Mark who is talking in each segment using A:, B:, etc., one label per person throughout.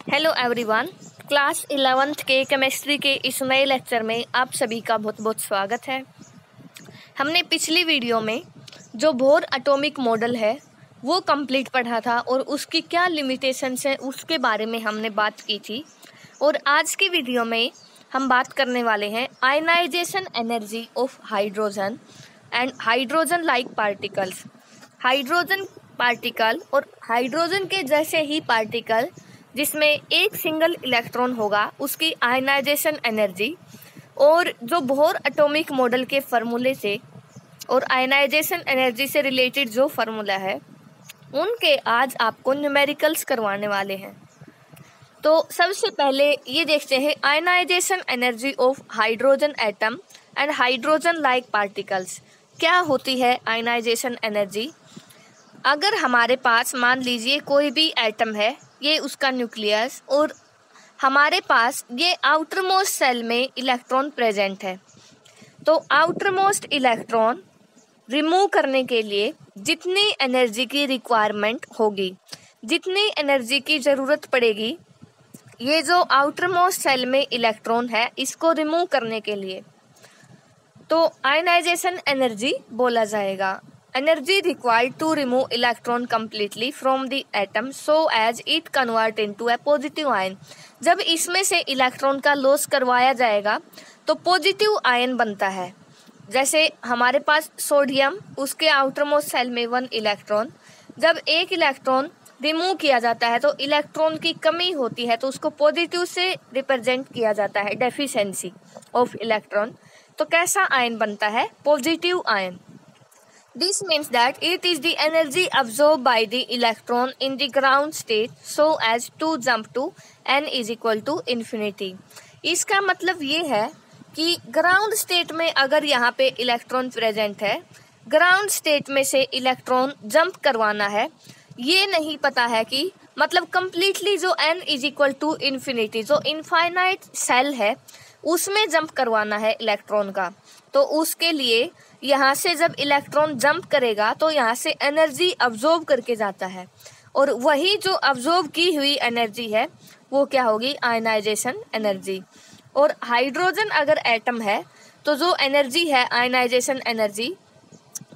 A: Hello everyone. Class 11th के chemistry के इस नए लेक्चर में आप सभी का बहुत बहुत स्वागत है। हमने पिछली वीडियो में जो बोर एटॉमिक मॉडल है वो कंप्लीट पढ़ा था और उसकी क्या लिमिटेशंस है उसके बारे में हमने बात की थी। और आज की वीडियो में हम बात करने वाले हैं ionization energy of hydrogen and hydrogen like particles. Hydrogen particle और हाइड्रोजन के जैसे ही पार्टिकल जिसमें एक सिंगल इलेक्ट्रॉन होगा उसकी आयनाइजेशन एनर्जी, और जो बोर एटॉमिक मॉडल के फार्मूले से और आयनाइजेशन एनर्जी से रिलेटेड जो फार्मूला है उनके आज आपको न्यूमेरिकल्स करवाने वाले हैं। तो सबसे पहले ये देखते हैं ionization energy of hydrogen atom and hydrogen like particles. क्या होती है आयनाइजेशन एनर्जी? अगर हमारे पास मान लीजिए कोई भी एटम है, ये उसका न्यूक्लियस, और हमारे पास ये आउटर मोस्ट सेल में इलेक्ट्रॉन प्रेजेंट है, तो आउटर मोस्ट इलेक्ट्रॉन रिमूव करने के लिए जितनी एनर्जी की रिक्वायरमेंट होगी, जितनी एनर्जी की ज़रूरत पड़ेगी ये जो आउटर मोस्ट सेल में इलेक्ट्रॉन है इसको रिमूव करने के लिए, तो आयनाइजेशन एनर्जी बोला जाएगा। Energy required to remove electron completely from the atom so as it convert into a positive ion. जब इसमें से इलेक्ट्रॉन का लॉस करवाया जाएगा तो पॉजिटिव आयन बनता है। जैसे हमारे पास सोडियम, उसके आउटर मोस्ट सेल में 1 इलेक्ट्रॉन, जब एक इलेक्ट्रॉन रिमूव किया जाता है तो इलेक्ट्रॉन की कमी होती है, तो उसको पॉजिटिव से रिप्रेजेंट किया जाता है, डेफिशिएंसी ऑफ इलेक्ट्रॉन। तो कैसा आयन बनता है? Positive ion. This means that it is the energy absorbed by the electron in the ground state so as to jump to n is equal to infinity। इसका मतलब ये है कि ground state में अगर यहाँ पे इलेक्ट्रॉन प्रेजेंट है, ग्राउंड स्टेट में से इलेक्ट्रॉन जंप करवाना है, ये नहीं पता है कि मतलब कम्प्लीटली जो n is equal to infinity, जो इनफाइनाइट सेल है उसमें जंप करवाना है इलेक्ट्रॉन का, तो उसके लिए यहाँ से जब इलेक्ट्रॉन जंप करेगा तो यहाँ से एनर्जी अब्जॉर्ब करके जाता है, और वही जो अब्जॉर्ब की हुई एनर्जी है वो क्या होगी? Ionization energy. और हाइड्रोजन अगर एटम है तो जो एनर्जी है आयनाइजेशन एनर्जी,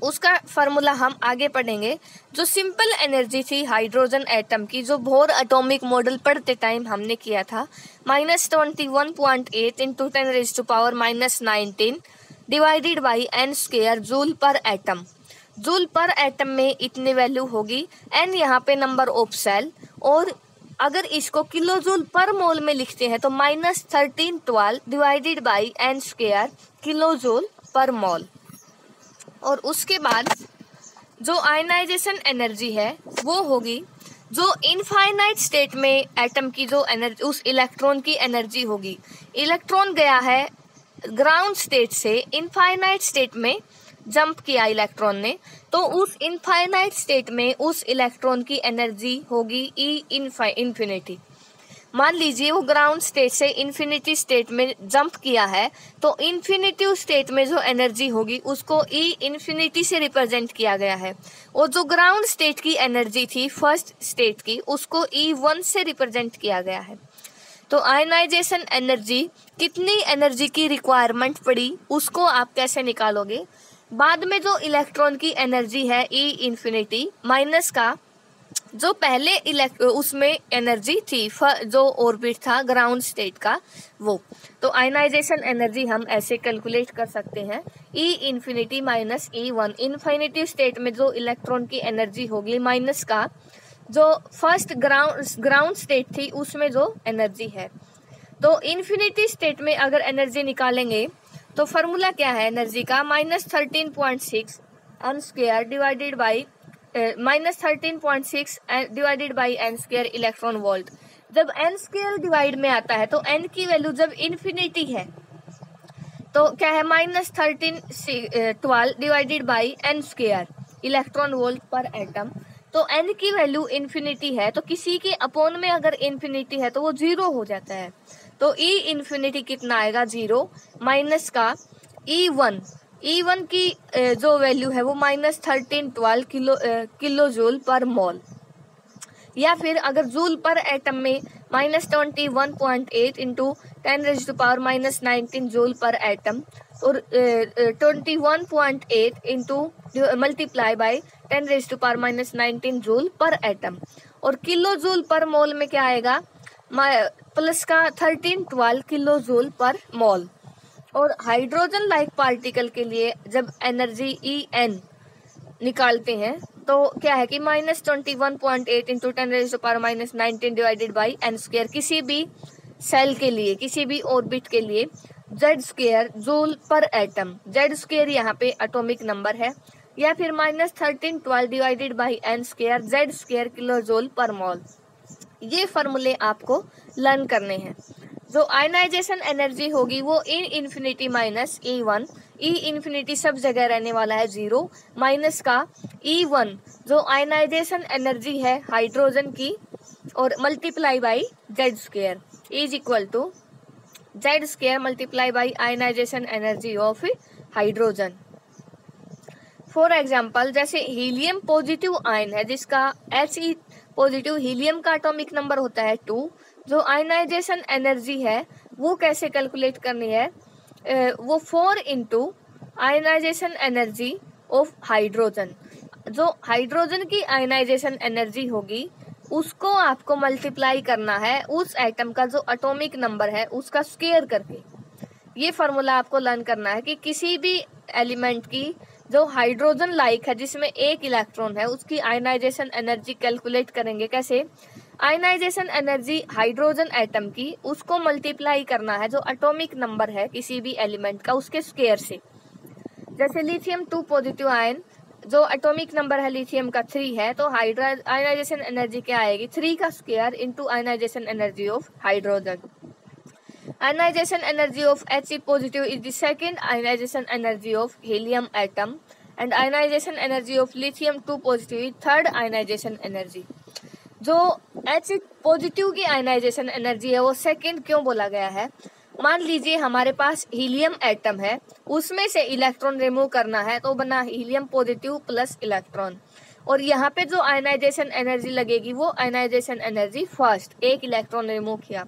A: उसका फार्मूला हम आगे पढ़ेंगे। जो सिंपल एनर्जी थी हाइड्रोजन एटम की, जो बोर एटॉमिक मॉडल पढ़ते टाइम हमने किया था, -21.8 into 10⁻⁻19 divided by n square joule पर एटम। जूल पर एटम में इतनी वैल्यू होगी, n यहाँ पे नंबर ऑफ सेल, और अगर इसको किलो जूल पर मोल में लिखते हैं तो -1312 divided by n square kilo joule पर मोल। और उसके बाद जो आयनाइजेशन एनर्जी है वो होगी जो इनफाइनाइट स्टेट में एटम की जो एनर्जी, उस इलेक्ट्रॉन की एनर्जी होगी। इलेक्ट्रॉन गया है ग्राउंड स्टेट से इनफाइनाइट स्टेट में जंप किया इलेक्ट्रॉन ने, तो उस इनफाइनाइट स्टेट में उस इलेक्ट्रॉन की एनर्जी होगी ई इन्फिनिटी। मान लीजिए वो ग्राउंड स्टेट से इन्फिनिटी स्टेट में जंप किया है, तो इन्फिनिटी स्टेट में जो एनर्जी होगी उसको ई इन्फिनिटी से रिप्रेजेंट किया गया है, और जो ग्राउंड स्टेट की एनर्जी थी फर्स्ट स्टेट की उसको E1 से रिप्रेजेंट किया गया है। तो आयनाइजेशन एनर्जी, कितनी एनर्जी की रिक्वायरमेंट पड़ी उसको आप कैसे निकालोगे? बाद में जो इलेक्ट्रॉन की एनर्जी है ई इन्फिनिटी माइनस का जो पहले उसमें एनर्जी थी जो ऑर्बिट था ग्राउंड स्टेट का वो, तो आयनाइजेशन एनर्जी हम ऐसे कैलकुलेट कर सकते हैं, E infinity minus E1। Infinity state में जो इलेक्ट्रॉन की एनर्जी होगी माइनस का जो फर्स्ट ग्राउंड स्टेट थी उसमें जो एनर्जी है। तो इन्फिनिटी स्टेट में अगर एनर्जी निकालेंगे तो फार्मूला क्या है एनर्जी का? -13.6 n square divided by -13.6 divided by n square electron volt. जब n स्क्वायर डिवाइड में आता है तो n की वैल्यू जब इन्फिनिटी है तो क्या है? -1312 divided by n square electron volt पर एटम। तो n की वैल्यू इन्फिनिटी है, तो किसी के अपॉन में अगर इन्फिनिटी है तो वो 0 हो जाता है, तो ई इन्फिनिटी कितना आएगा? 0 माइनस का E1 की जो वैल्यू है वो -1312 किलो जूल पर मोल। या फिर अगर जूल पर एटम में -21.8 इंटू 10⁻⁻19 जूल पर एटम और 21.8 इंटू मल्टीप्लाई बाई 10⁻⁻19 जूल पर एटम। और किलो जूल पर मोल में क्या आएगा, प्लस का 1312 किलो जूल पर मोल। और हाइड्रोजन लाइक पार्टिकल के लिए जब एनर्जी En निकालते हैं तो क्या है कि -21.8 इंटू 10⁻⁻19 डिवाइडेड बाई n², किसी भी सेल के लिए, किसी भी ऑर्बिट के लिए Z² जूल पर एटम, Z² यहाँ पे एटॉमिक नंबर है, या फिर -1312 divided by n², Z² kilo joule पर मोल। ये फॉर्मूले आपको लर्न करने हैं। जो आयनाइजेशन एनर्जी होगी वो infinity minus E1, E infinity सब जगह रहने वाला है 0, माइनस का E1 जो आयनाइजेशन एनर्जी है हाइड्रोजन की, और multiply by Z² is equal to Z² multiply by ionization energy of hydrogen. For example, जैसे हीलियम पॉजिटिव आयन है जिसका He पॉजिटिव हीलियम का एटॉमिक नंबर होता है 2, जो आयनाइजेशन एनर्जी है वो कैसे कैलकुलेट करनी है, वो 4 into ionization energy of hydrogen. जो हाइड्रोजन की आयनाइजेशन एनर्जी होगी उसको आपको मल्टीप्लाई करना है उस एटम का जो एटॉमिक नंबर है उसका स्क्वायर करके। ये फार्मूला आपको लर्न करना है कि किसी भी एलिमेंट की जो हाइड्रोजन लाइक है जिसमें एक इलेक्ट्रॉन है उसकी आयनाइजेशन एनर्जी कैलकुलेट करेंगे कैसे, आयनाइजेशन एनर्जी हाइड्रोजन एटम की उसको मल्टीप्लाई करना है जो एटॉमिक नंबर है किसी भी एलिमेंट का उसके स्क्वायर से। जैसे लिथियम 2 पॉजिटिव आयन, जो एटॉमिक नंबर है लिथियम का 3 है, तो आयनाइजेशन एनर्जी क्या आएगी, 3 का square into ionization energy of hydrogen. Ionization energy of He positive is the second ionization energy of helium atom, and ionization energy of lithium 2 positive is third ionization energy। जो He positive की ionization energy है वो second क्यों बोला गया है, मान लीजिए हमारे पास हीलियम एटम है, उसमें से इलेक्ट्रॉन रिमूव करना है तो बना हीलियम पॉजिटिव प्लस इलेक्ट्रॉन, और यहाँ पे जो आयनाइजेशन एनर्जी लगेगी वो आयनाइजेशन एनर्जी फर्स्ट, एक इलेक्ट्रॉन रिमूव किया।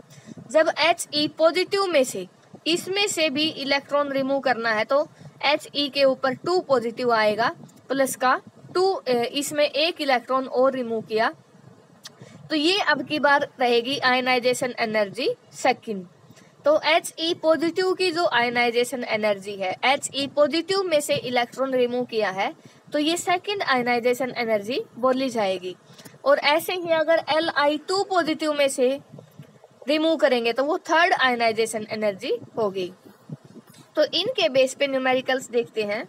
A: जब He पॉजिटिव में से इसमें से भी इलेक्ट्रॉन रिमूव करना है तो He के ऊपर 2 पॉजिटिव आएगा, प्लस का 2 इसमें एक इलेक्ट्रॉन और रिमूव किया, तो ये अब की बार रहेगी आयनाइजेशन एनर्जी सेकंड। तो He पॉजिटिव की जो आयनाइजेशन एनर्जी है, He पॉजिटिव में से इलेक्ट्रॉन रिमूव किया है तो ये सेकंड आयनाइजेशन एनर्जी बोली जाएगी। और ऐसे ही अगर Li2 पॉजिटिव में से रिमूव करेंगे तो वो थर्ड आयनाइजेशन एनर्जी होगी। तो इनके बेस पे न्यूमेरिकल्स देखते हैं।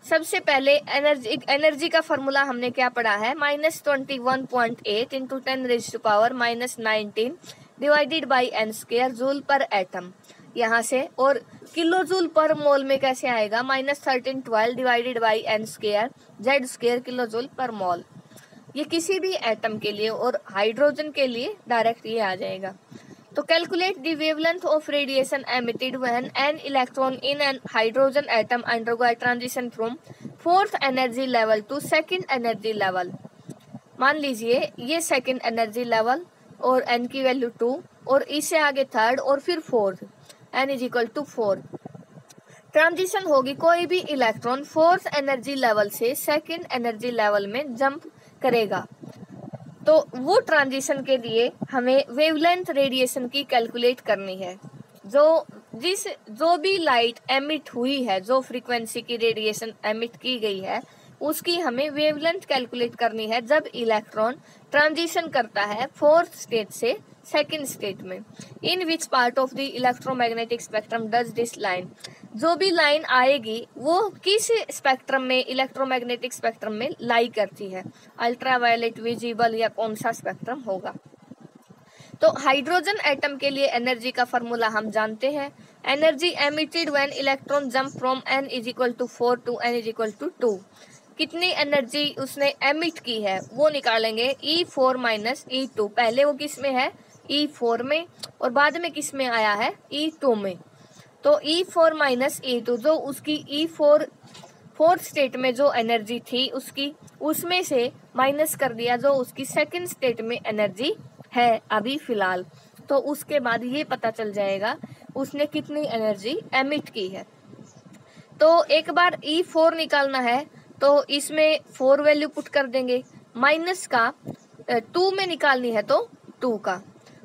A: सबसे पहले एनर्जी का फॉर्मूला हमने क्या पढ़ा है, -21.8 into 10⁻⁻19 divided by n² joule पर एटम यहाँ से, और किलो जूल पर मोल में कैसे आएगा, -1312 divided by n² Z² kilo joule पर मोल। ये किसी भी एटम के लिए और हाइड्रोजन के लिए डायरेक्ट ये आ जाएगा। तो calculate the wavelength of radiation emitted when an electron in an hydrogen atom undergo a transition from 4th energy level to 2nd energy level. मान लीजिए ये 2nd एनर्जी लेवल और n की वैल्यू 2, और इससे आगे 3rd और फिर 4th, n is equal to 4। Transition होगी, कोई भी इलेक्ट्रॉन 4th एनर्जी लेवल से 2nd एनर्जी लेवल में जंप करेगा, तो वो ट्रांजिशन के लिए हमें वेवलेंथ रेडिएशन की कैलकुलेट करनी है। जो भी लाइट एमिट हुई है, जो फ्रीक्वेंसी की रेडिएशन एमिट की गई है उसकी हमें वेवलेंथ कैलकुलेट करनी है जब इलेक्ट्रॉन ट्रांजिशन करता है 4th स्टेट से 2nd स्टेट में। In which part of the electromagnetic spectrum does this line, जो भी लाइन आएगी वो किस स्पेक्ट्रम में, इलेक्ट्रोमैग्नेटिक स्पेक्ट्रम में लाई करती है, अल्ट्रावायलेट, विजिबल या कौन सा स्पेक्ट्रम होगा। तो हाइड्रोजन एटम के लिए एनर्जी का फॉर्मूला हम जानते हैं, energy emitted when electron jump from n is equal to 4 to n is equal to 2। कितनी एनर्जी उसने एमिट की है वो निकालेंगे, E4 माइनस E2। पहले वो किस में है, E4 में, और बाद में किस में आया है, E2 में। तो E4 माइनस E2, जो उसकी E4 फोर्थ स्टेट में जो एनर्जी थी उसकी, उसमें से माइनस कर दिया जो उसकी सेकंड स्टेट में एनर्जी है अभी फिलहाल, तो उसके बाद ये पता चल जाएगा उसने कितनी एनर्जी एमिट की है। तो एक बार E4 निकालना है तो इसमें 4 वैल्यू पुट कर देंगे, माइनस का 2 में निकालनी है तो 2 का,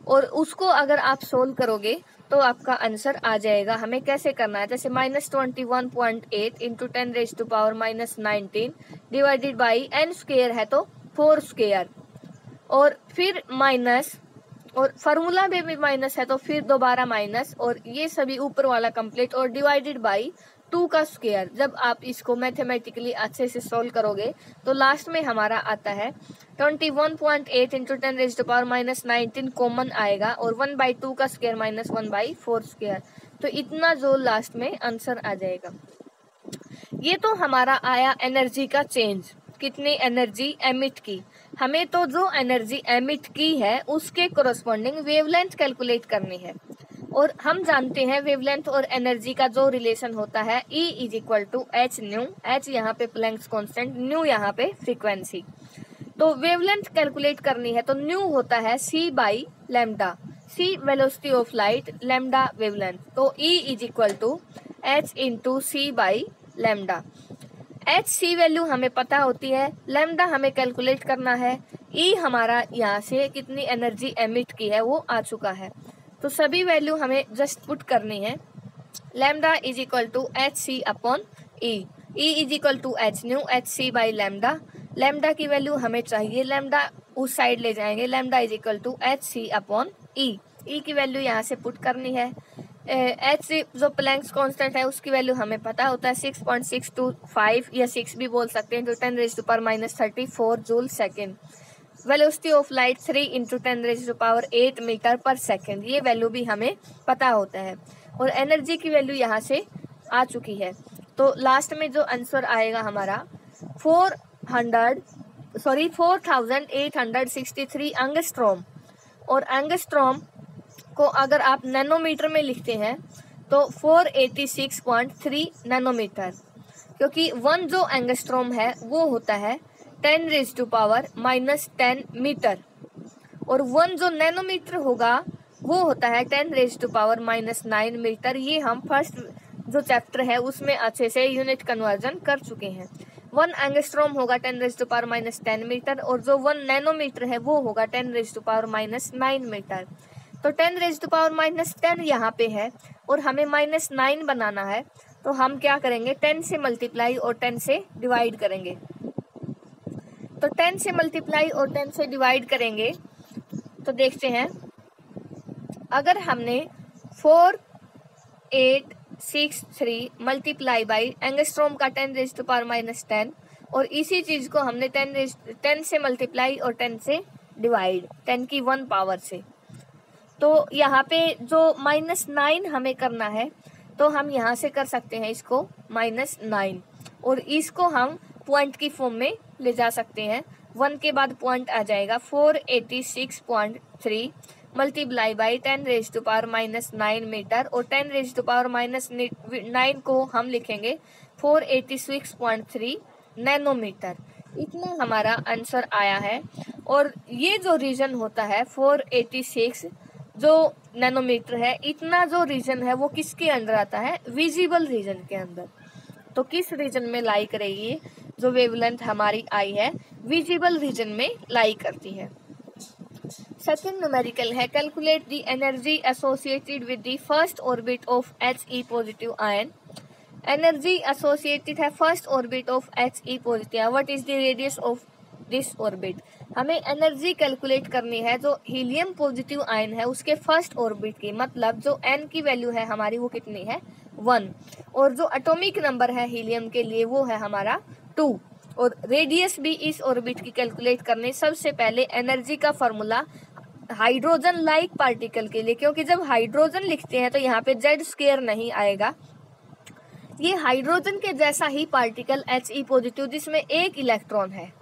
A: और उसको अगर आप सोल्व करोगे तो आपका आंसर आ जाएगा। हमें कैसे करना है, जैसे -21.8 into 10⁻⁻19 divided by n square है तो 4 स्क्वायर, और फिर माइनस, और फार्मूला में भी माइनस है तो फिर दोबारा माइनस, और ये सभी ऊपर वाला कंप्लीट, और डिवाइडेड बाई 2 का स्क्वायर। जब आप इसको मैथमेटिकली अच्छे से सोल्व करोगे तो लास्ट में हमारा आता है 21.8 इंटू 10⁻⁻19 कॉमन आएगा, और 1/2 का स्क्वायर माइनस 1/4 स्क्वायर, तो इतना जो लास्ट में आंसर आ जाएगा। ये तो हमारा आया एनर्जी का चेंज, कितनी एनर्जी एमिट की। हमें तो जो एनर्जी एमिट की है उसके कोरस्पॉन्डिंग वेवलेंथ कैलकुलेट करनी है, और हम जानते हैं वेवलेंथ और एनर्जी का जो रिलेशन होता है E = h न्यू, h यहाँ पे प्लैंक्स कांस्टेंट, न्यू यहाँ पे फ्रीक्वेंसी। तो वेवलेंथ कैलकुलेट करनी है तो न्यू होता है c/λ, c velocity of light, lambda wavelength, तो E = h × c/λ। h c value हमें पता होती है, लैम्डा हमें कैलकुलेट करना है, E हमारा यहाँ से कितनी एनर्जी एमिट की है वो आ चुका है, तो सभी वैल्यू हमें जस्ट पुट करनी है। Lambda = hc/E, E = h new, hc/λ। Lambda की वैल्यू हमें चाहिए, लैम्डा उस साइड ले जाएंगे, लैम्डा = hc/E, E की वैल्यू यहाँ से पुट करनी है। h जो प्लैंक्स कांस्टेंट है उसकी वैल्यू हमें पता होता है 6.625 या 6 भी बोल सकते हैं, तो 10⁻⁻34 joule second. Velocity of light 3 × 10⁸ metre per second, ये वैल्यू भी हमें पता होता है, और एनर्जी की वैल्यू यहाँ से आ चुकी है। तो लास्ट में जो आंसर आएगा हमारा 4863 एंगस्ट्रॉम, और एंगस्ट्रॉम को अगर आप नैनोमीटर में लिखते हैं तो 486.3 नैनोमीटर, क्योंकि 1 जो एंगस्ट्रॉम है वो होता है 10⁻⁻10 मीटर, और 1 जो नैनोमीटर होगा वो होता है 10⁻⁻9 मीटर। ये हम फर्स्ट जो चैप्टर है उसमें अच्छे से यूनिट कन्वर्जन कर चुके हैं। 1 एंगस्ट्रॉम होगा 10⁻⁻10 मीटर, और जो 1 नैनोमीटर है वो होगा 10⁻⁻9 मीटर। तो 10⁻⁻10 यहाँ पे है और हमें -9 बनाना है, तो हम क्या करेंगे 10 से मल्टीप्लाई और 10 से डिवाइड करेंगे। तो 10 से मल्टीप्लाई और 10 से डिवाइड करेंगे तो देखते हैं, अगर हमने 4863 मल्टीप्लाई बाई एंगस्ट्रॉम का 10⁻⁻10, और इसी चीज को हमने 10 से मल्टीप्लाई और 10 से डिवाइड, 10 की 1 पावर से, तो यहाँ पे जो -9 हमें करना है तो हम यहाँ से कर सकते हैं इसको -9, और इसको हम पॉइंट की फॉर्म में ले जा सकते हैं। 1 के बाद पॉइंट आ जाएगा 486.3 मल्टीप्लाई बाई 10⁻⁻9 मीटर, और 10⁻⁻9 को हम लिखेंगे 486.3 नैनोमीटर। इतना हमारा आंसर आया है, और ये जो रीजन होता है 486 जो नैनोमीटर है, इतना जो रीजन है वो किसके अंदर आता है, विजिबल रीजन के अंदर। तो किस रीजन में लाई करेगी, जो वेवलेंथ हमारी आई है विजिबल रीजन में लाई करती है। सेकंड न्यूमेरिकल है, calculate the energy associated with the first orbit of He positive ion. Energy associated है first orbit of He positive, what is the radius of this orbit. हमें energy calculate करनी है जो helium positive ion है उसके first orbit की, मतलब जो n की वैल्यू है हमारी वो कितनी है 1, और जो एटॉमिक नंबर है हीलियम के लिए वो है हमारा 2, और रेडियस भी इस ऑर्बिट की कैलकुलेट करनी। सबसे पहले एनर्जी का फॉर्मूला हाइड्रोजन लाइक पार्टिकल के लिए, क्योंकि जब हाइड्रोजन लिखते हैं तो यहाँ पे Z² नहीं आएगा, ये हाइड्रोजन के जैसा ही पार्टिकल He पॉजिटिव जिसमें एक इलेक्ट्रॉन है,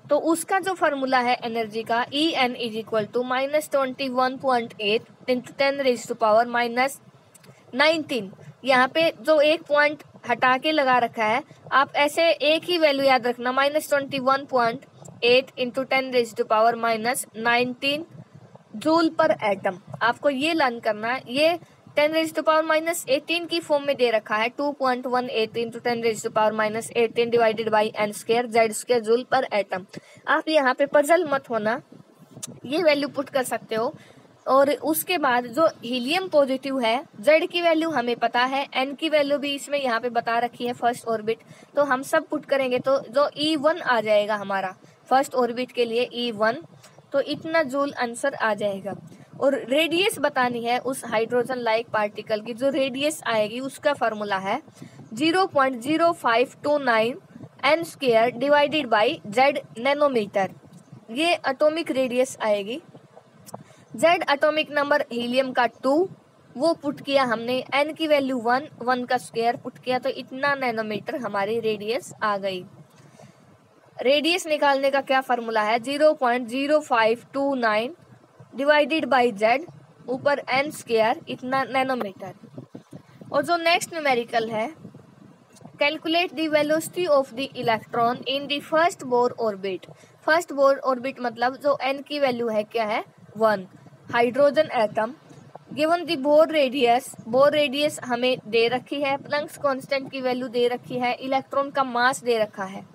A: तो उसका जो फॉर्मूला है एनर्जी का En = -21.8 × 10⁻⁻19। यहाँ पे जो एक पॉइंट हटा के लगा रखा है, आप ऐसे एक ही वैल्यू याद रखना, -21.8 इंटू 10⁻⁻19 जूल पर एटम। आपको ये लर्न करना है। ये 10⁻⁻18 की फॉर्म में दे रखा है, 2.18 into 10⁻⁻18 divided by n² z² joule पर एटम। आप यहाँ पे पजल मत होना, ये वैल्यू पुट कर सकते हो। और उसके बाद जो हीलियम पॉजिटिव है, Z की वैल्यू हमें पता है, N की वैल्यू भी इसमें यहाँ पे बता रखी है फर्स्ट ऑर्बिट, तो हम सब पुट करेंगे तो जो E1 आ जाएगा हमारा फर्स्ट ऑर्बिट के लिए E1, तो इतना जूल आंसर आ जाएगा। और रेडियस बतानी है उस हाइड्रोजन लाइक पार्टिकल की, जो रेडियस आएगी उसका फॉर्मूला है 0.0529 n² divided by Z nanometre. ये एटॉमिक रेडियस आएगी। Z एटॉमिक नंबर हीलियम का 2, वो पुट किया हमने, N की वैल्यू 1 का स्क्वायर पुट किया, तो इतना नैनोमीटर हमारी रेडियस आ गई। रेडियस निकालने का क्या फार्मूला है, 0.0529 डिवाइडेड बाई Z ऊपर n², इतना नैनोमीटर। और जो नेक्स्ट न्यूमेरिकल है, calculate the velocity of the electron in the first Bohr orbit. First Bohr orbit मतलब जो N की वैल्यू है क्या है 1, hydrogen atom. Given the bore radius हमें दे रखी है, प्लैंक्स कांस्टेंट की वैल्यू दे रखी है, इलेक्ट्रॉन का मास दे रखा है,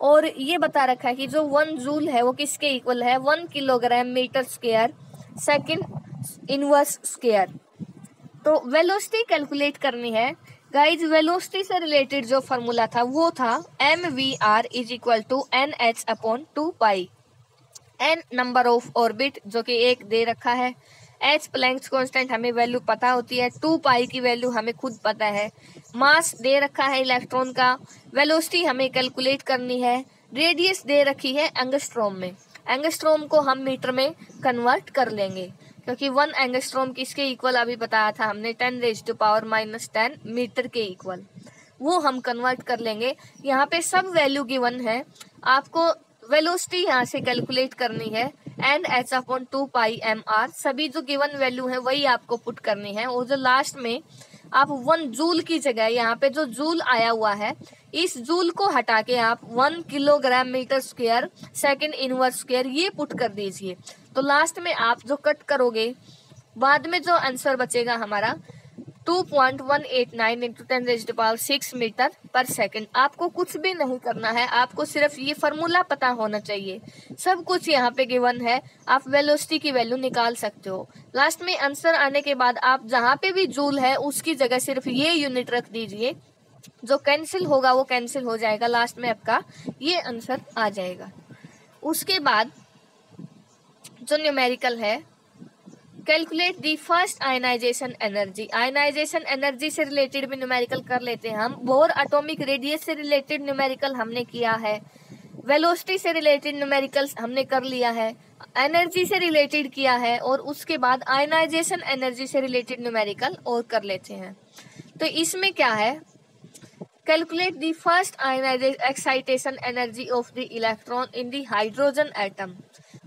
A: और ये बता रखा है कि जो 1 जूल है वो किसके इक्वल है, 1 kilogram metre square second inverse square. तो वेलोसिटी कैलकुलेट करनी है गाइज। वेलोसिटी से रिलेटेड जो फार्मूला था वो था mvr is equal to nh/2π। n number of orbit जो कि 1 दे रखा है, h प्लैंक्स कांस्टेंट हमें वैल्यू पता होती है, 2π की वैल्यू हमें खुद पता है, मास दे रखा है इलेक्ट्रॉन का, वेलोसिटी हमें कैलकुलेट करनी है, रेडियस दे रखी है एंगस्ट्रॉम में। एंगस्ट्रॉम को हम मीटर में कन्वर्ट कर लेंगे, क्योंकि 1 एंगस्ट्रॉम किसके इक्वल अभी बताया था हमने, 10⁻⁻10 मीटर के इक्वल, वो हम कन्वर्ट कर लेंगे। यहाँ पे सब वैल्यू गिवन है, आपको वेलोसिटी यहाँ से कैलकुलेट करनी है, nh/2πmr, सभी जो गिवन वैल्यू है वही आपको पुट करनी है। और जो लास्ट में आप 1 जूल की जगह यहाँ पे जो जूल आया हुआ है, इस जूल को हटा के आप 1 kilogram metre square second inverse square ये पुट कर दीजिए। तो लास्ट में आप जो कट करोगे, बाद में जो आंसर बचेगा हमारा 2.189 इंटू 10⁻6 मीटर पर सेकंड। आपको कुछ भी नहीं करना है, आपको सिर्फ ये फार्मूला पता होना चाहिए, सब कुछ यहाँ पे गिवन है, आप वेलोसिटी की वैल्यू निकाल सकते हो। लास्ट में आंसर आने के बाद आप जहाँ पे भी जूल है उसकी जगह सिर्फ ये यूनिट रख दीजिए, जो कैंसिल होगा वो कैंसिल हो जाएगा, लास्ट में आपका ये आंसर आ जाएगा। उसके बाद जो न्यूमेरिकल है, calculate the first ionization energy. Ionization energy से रिलेटेड भी न्यूमेरिकल कर लेते हैं हम। बोर एटॉमिक रेडियस से रिलेटेड न्यूमेरिकल हमने किया है, वेलोसिटी से रिलेटेड न्यूमेरिकल हमने कर लिया है, एनर्जी से रिलेटेड किया है, और उसके बाद आयनाइजेशन एनर्जी से रिलेटेड न्यूमेरिकल और कर लेते हैं। तो इसमें क्या है, calculate the first excitation energy of the electron in the hydrogen atom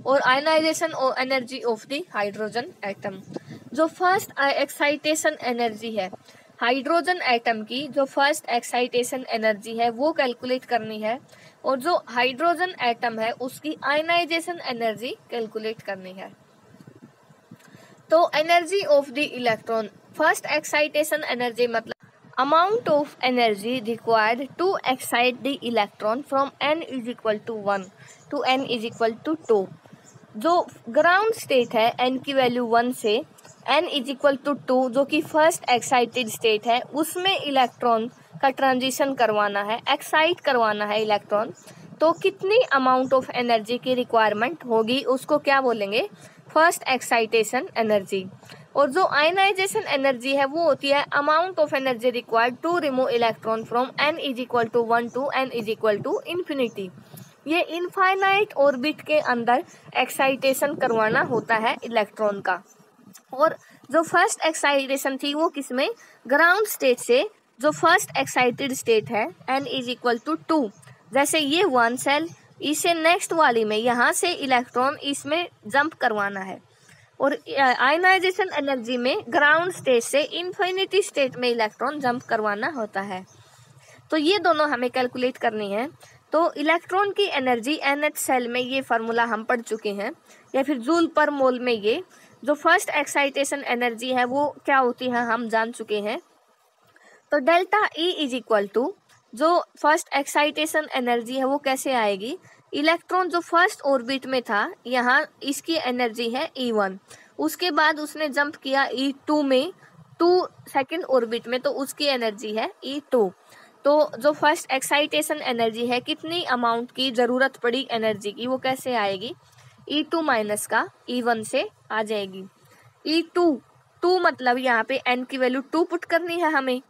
A: और ionization energy of the hydrogen atom. जो फर्स्ट एक्साइटेशन एनर्जी है हाइड्रोजन एटम की, जो फर्स्ट एक्साइटेशन एनर्जी है वो कैलकुलेट करनी है, और जो हाइड्रोजन एटम है उसकी आयनाइजेशन एनर्जी कैलकुलेट करनी है। तो energy of the electron, first excitation energy मतलब amount of energy required to excite the electron from n is equal to 1 to n is equal to 2। जो ग्राउंड स्टेट है n की value 1 से n is equal to 2, जो कि first excited state है, उसमें electron का ट्रांजिशन करवाना है, एक्साइट करवाना है इलेक्ट्रॉन। तो कितनी अमाउंट ऑफ एनर्जी की रिक्वायरमेंट होगी उसको क्या बोलेंगे, फर्स्ट एक्साइटेशन एनर्जी। और जो आयनाइजेशन एनर्जी है वो होती है amount of energy required to remove electron from n is equal to 1 to n is equal to infinity. ये इनफाइनाइट ऑर्बिट के अंदर एक्साइटेशन करवाना होता है इलेक्ट्रॉन का। और जो फर्स्ट एक्साइटेशन थी वो किसमें, ग्राउंड स्टेट से जो फर्स्ट एक्साइटेड स्टेट है n इज इक्वल टू 2, जैसे ये 1 सेल, इसे नेक्स्ट वाली में यहाँ से इलेक्ट्रॉन इसमें जंप करवाना है। और आयनाइजेशन एनर्जी में ग्राउंड स्टेट से इन्फिनिटी स्टेट में इलेक्ट्रॉन जंप करवाना होता है। तो ये दोनों हमें कैलकुलेट करनी है। तो इलेक्ट्रॉन की एनर्जी NH सेल में, ये फार्मूला हम पढ़ चुके हैं, या फिर जूल पर मोल में ये जो फर्स्ट एक्साइटेशन एनर्जी है वो क्या होती है हम जान चुके हैं। तो delta E is equal to जो फर्स्ट एक्साइटेशन एनर्जी है वो कैसे आएगी, इलेक्ट्रॉन जो फर्स्ट ऑर्बिट में था यहाँ इसकी एनर्जी है E1, उसके बाद उसने जंप किया E2 में, 2 सेकेंड ऑर्बिट में, तो उसकी एनर्जी है E2। तो जो फर्स्ट एक्साइटेशन एनर्जी है कितनी अमाउंट की ज़रूरत पड़ी एनर्जी की वो कैसे आएगी, E2 माइनस का E1 से आ जाएगी। E2 मतलब यहाँ पे n की वैल्यू 2 पुट करनी है हमें,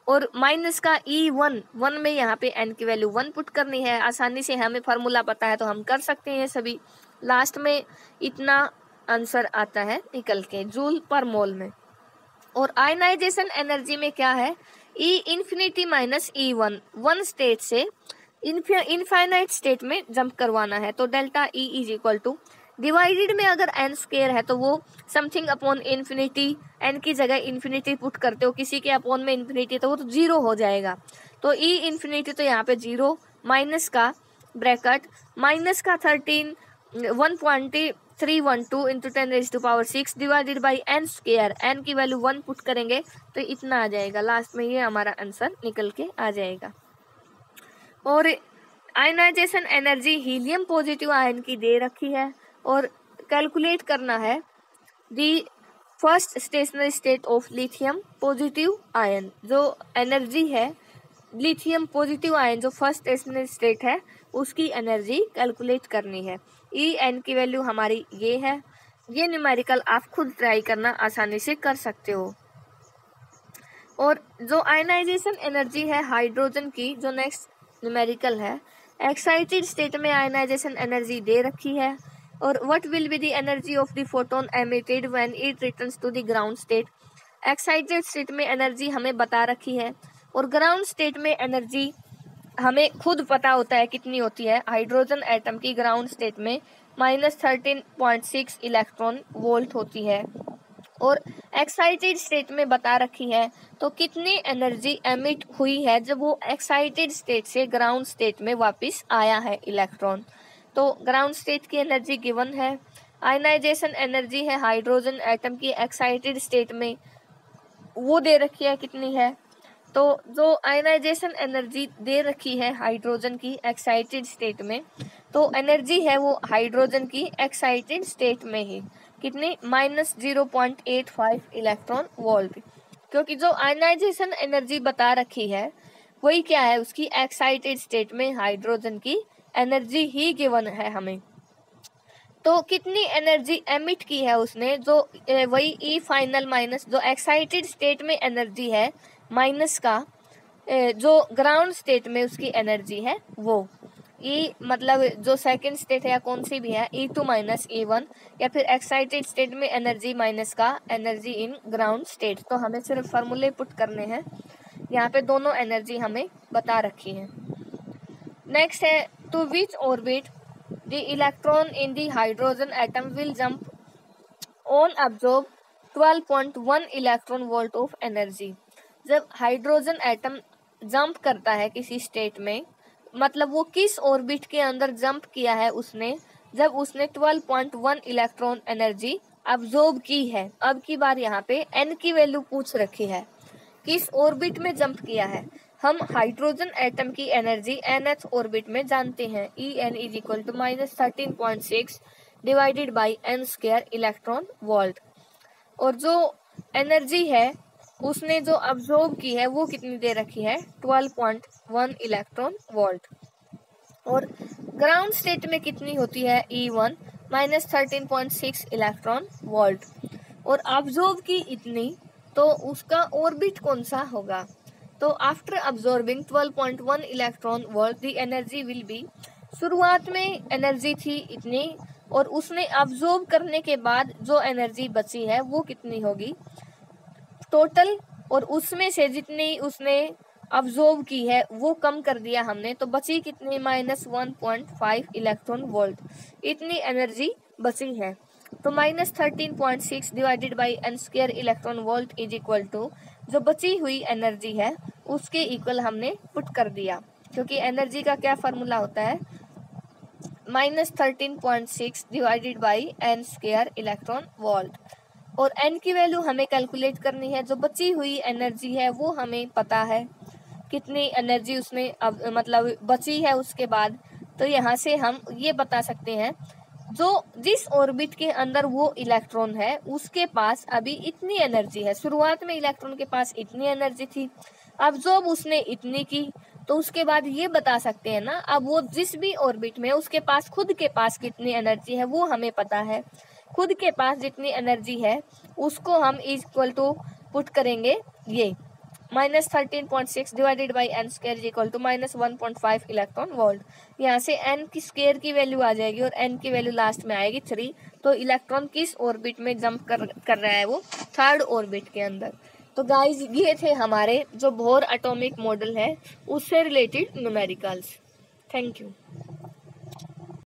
A: और माइनस का E1 में यहाँ पे n की वैल्यू 1 पुट करनी है। आसानी से हमें फार्मूला पता है तो हम कर सकते हैं सभी। लास्ट में इतना आंसर आता है निकल के जूल पर मोल में। और आयनाइजेशन एनर्जी में क्या है, E infinity minus E1, 1 state से इनफाइनाइट स्टेट में जंप करवाना है। तो delta E is equal two divided में अगर n स्क्वायर है तो वो समथिंग अपॉन इन्फिनिटी, n की जगह इन्फिनिटी पुट करते हो, किसी के अपॉन में इन्फिनिटी तो वो तो 0 हो जाएगा। तो E इन्फिनिटी तो यहाँ पे 0 माइनस का ब्रैकेट माइनस का 13 1.312 into 10⁻⁶ divided by n square, n की वैल्यू 1 पुट करेंगे तो इतना आ जाएगा। लास्ट में ये हमारा आंसर निकल के आ जाएगा। और ionization energy helium positive ion की दे रखी है और कैलकुलेट करना है the first stationary state of lithium positive ion. जो एनर्जी है लिथियम पॉजिटिव आयन जो फर्स्ट स्टेशनरी स्टेट है उसकी एनर्जी कैलकुलेट करनी है। En की वैल्यू हमारी ये है, ये न्यूमेरिकल आप खुद ट्राई करना आसानी से कर सकते हो। और जो आयनाइजेशन एनर्जी है हाइड्रोजन की, जो नेक्स्ट न्यूमेरिकल है, एक्साइटेड स्टेट में आयनाइजेशन एनर्जी दे रखी है। और what will be the energy of the photon emitted when it returns to the ground state. Excited state में एनर्जी हमें बता रखी है और ग्राउंड स्टेट में एनर्जी हमें खुद पता होता है कितनी होती है। हाइड्रोजन एटम की ग्राउंड स्टेट में -13.6 इलेक्ट्रॉन वोल्ट होती है और एक्साइटेड स्टेट में बता रखी है। तो कितनी एनर्जी एमिट हुई है जब वो एक्साइटेड स्टेट से ग्राउंड स्टेट में वापस आया है इलेक्ट्रॉन। तो ग्राउंड स्टेट की एनर्जी गिवन है। आयनाइजेशन एनर्जी है हाइड्रोजन एटम की एक्साइटेड स्टेट में, वो दे रखी है कितनी है। तो जो आयनाइजेशन एनर्जी दे रखी है हाइड्रोजन की एक्साइटेड स्टेट में, तो एनर्जी है वो हाइड्रोजन की एक्साइटेड स्टेट में ही कितनी -0.85 इलेक्ट्रॉन वोल्ट, क्योंकि जो आयनाइजेशन एनर्जी बता रखी है वही क्या है उसकी एक्साइटेड स्टेट में हाइड्रोजन की एनर्जी ही गिवन है हमें। तो कितनी एनर्जी एमिट की है उसने, जो वही ई फाइनल माइनस जो एक्साइटेड स्टेट में एनर्जी है माइनस का जो ग्राउंड स्टेट में उसकी एनर्जी है वो ई, मतलब जो सेकंड स्टेट है या कौन सी भी है E2 माइनस E1, या फिर एक्साइटेड स्टेट में एनर्जी माइनस का एनर्जी इन ग्राउंड स्टेट। तो हमें सिर्फ फार्मूले पुट करने हैं, यहाँ पे दोनों एनर्जी हमें बता रखी है। नेक्स्ट है to which orbit the electron in the hydrogen atom will jump on absorb 12.1 electron volt of energy. जब हाइड्रोजन एटम जंप करता है किसी स्टेट में, मतलब वो किस ऑर्बिट के अंदर जंप किया है उसने, जब उसने 12.1 इलेक्ट्रॉन एनर्जी अब्जॉर्ब की है। अब की बार यहाँ पे n की वैल्यू पूछ रखी है, किस ऑर्बिट में जंप किया है। हम हाइड्रोजन एटम की एनर्जी nth ऑर्बिट में जानते हैं, En is equal to -13.6 divided by n square electron volt. और जो एनर्जी है उसने जो अब्जॉर्ब की है वो कितनी दे रखी है 12.1 इलेक्ट्रॉन वोल्ट। और ग्राउंड स्टेट में कितनी होती है E1 -13.6 इलेक्ट्रॉन वोल्ट। और अब्जॉर्ब की इतनी, तो उसका ऑर्बिट कौन सा होगा। तो after absorbing 12.1 electron volt the energy will be, शुरुआत में एनर्जी थी इतनी और उसने अब्जॉर्ब करने के बाद जो एनर्जी बची है वो कितनी होगी टोटल, और उसमें से जितनी उसने अब्जॉर्ब की है वो कम कर दिया हमने, तो बची कितनी -1.5 इलेक्ट्रॉन वोल्ट, इतनी एनर्जी बची है। तो -13.6 divided by n square electron volt is equal to जो बची हुई एनर्जी है उसके इक्वल हमने पुट कर दिया, क्योंकि एनर्जी का क्या फार्मूला होता है, -13.6 divided by n square electron volt. और n की वैल्यू हमें कैलकुलेट करनी है, जो बची हुई एनर्जी है वो हमें पता है कितनी एनर्जी उसमें अब मतलब बची है उसके बाद। तो यहाँ से हम ये बता सकते हैं जो जिस ऑर्बिट के अंदर वो इलेक्ट्रॉन है उसके पास अभी इतनी एनर्जी है। शुरुआत में इलेक्ट्रॉन के पास इतनी एनर्जी थी, अब जब उसने इतनी की तो उसके बाद ये बता सकते हैं ना, अब वो जिस भी ऑर्बिट में उसके पास खुद के पास कितनी एनर्जी है वो हमें पता है। खुद के पास जितनी एनर्जी है उसको हम इक्वल टू पुट करेंगे ये -13.6 divided by n square equal to -1.5 electron volt. यहाँ से n की स्क्वायर की वैल्यू आ जाएगी और n की वैल्यू लास्ट में आएगी 3। तो इलेक्ट्रॉन किस ऑर्बिट में जंप कर रहा है, वो थर्ड ऑर्बिट के अंदर। तो गाइज ये थे हमारे जो बोर एटॉमिक मॉडल है उससे रिलेटेड न्यूमेरिकल्स। Thank you.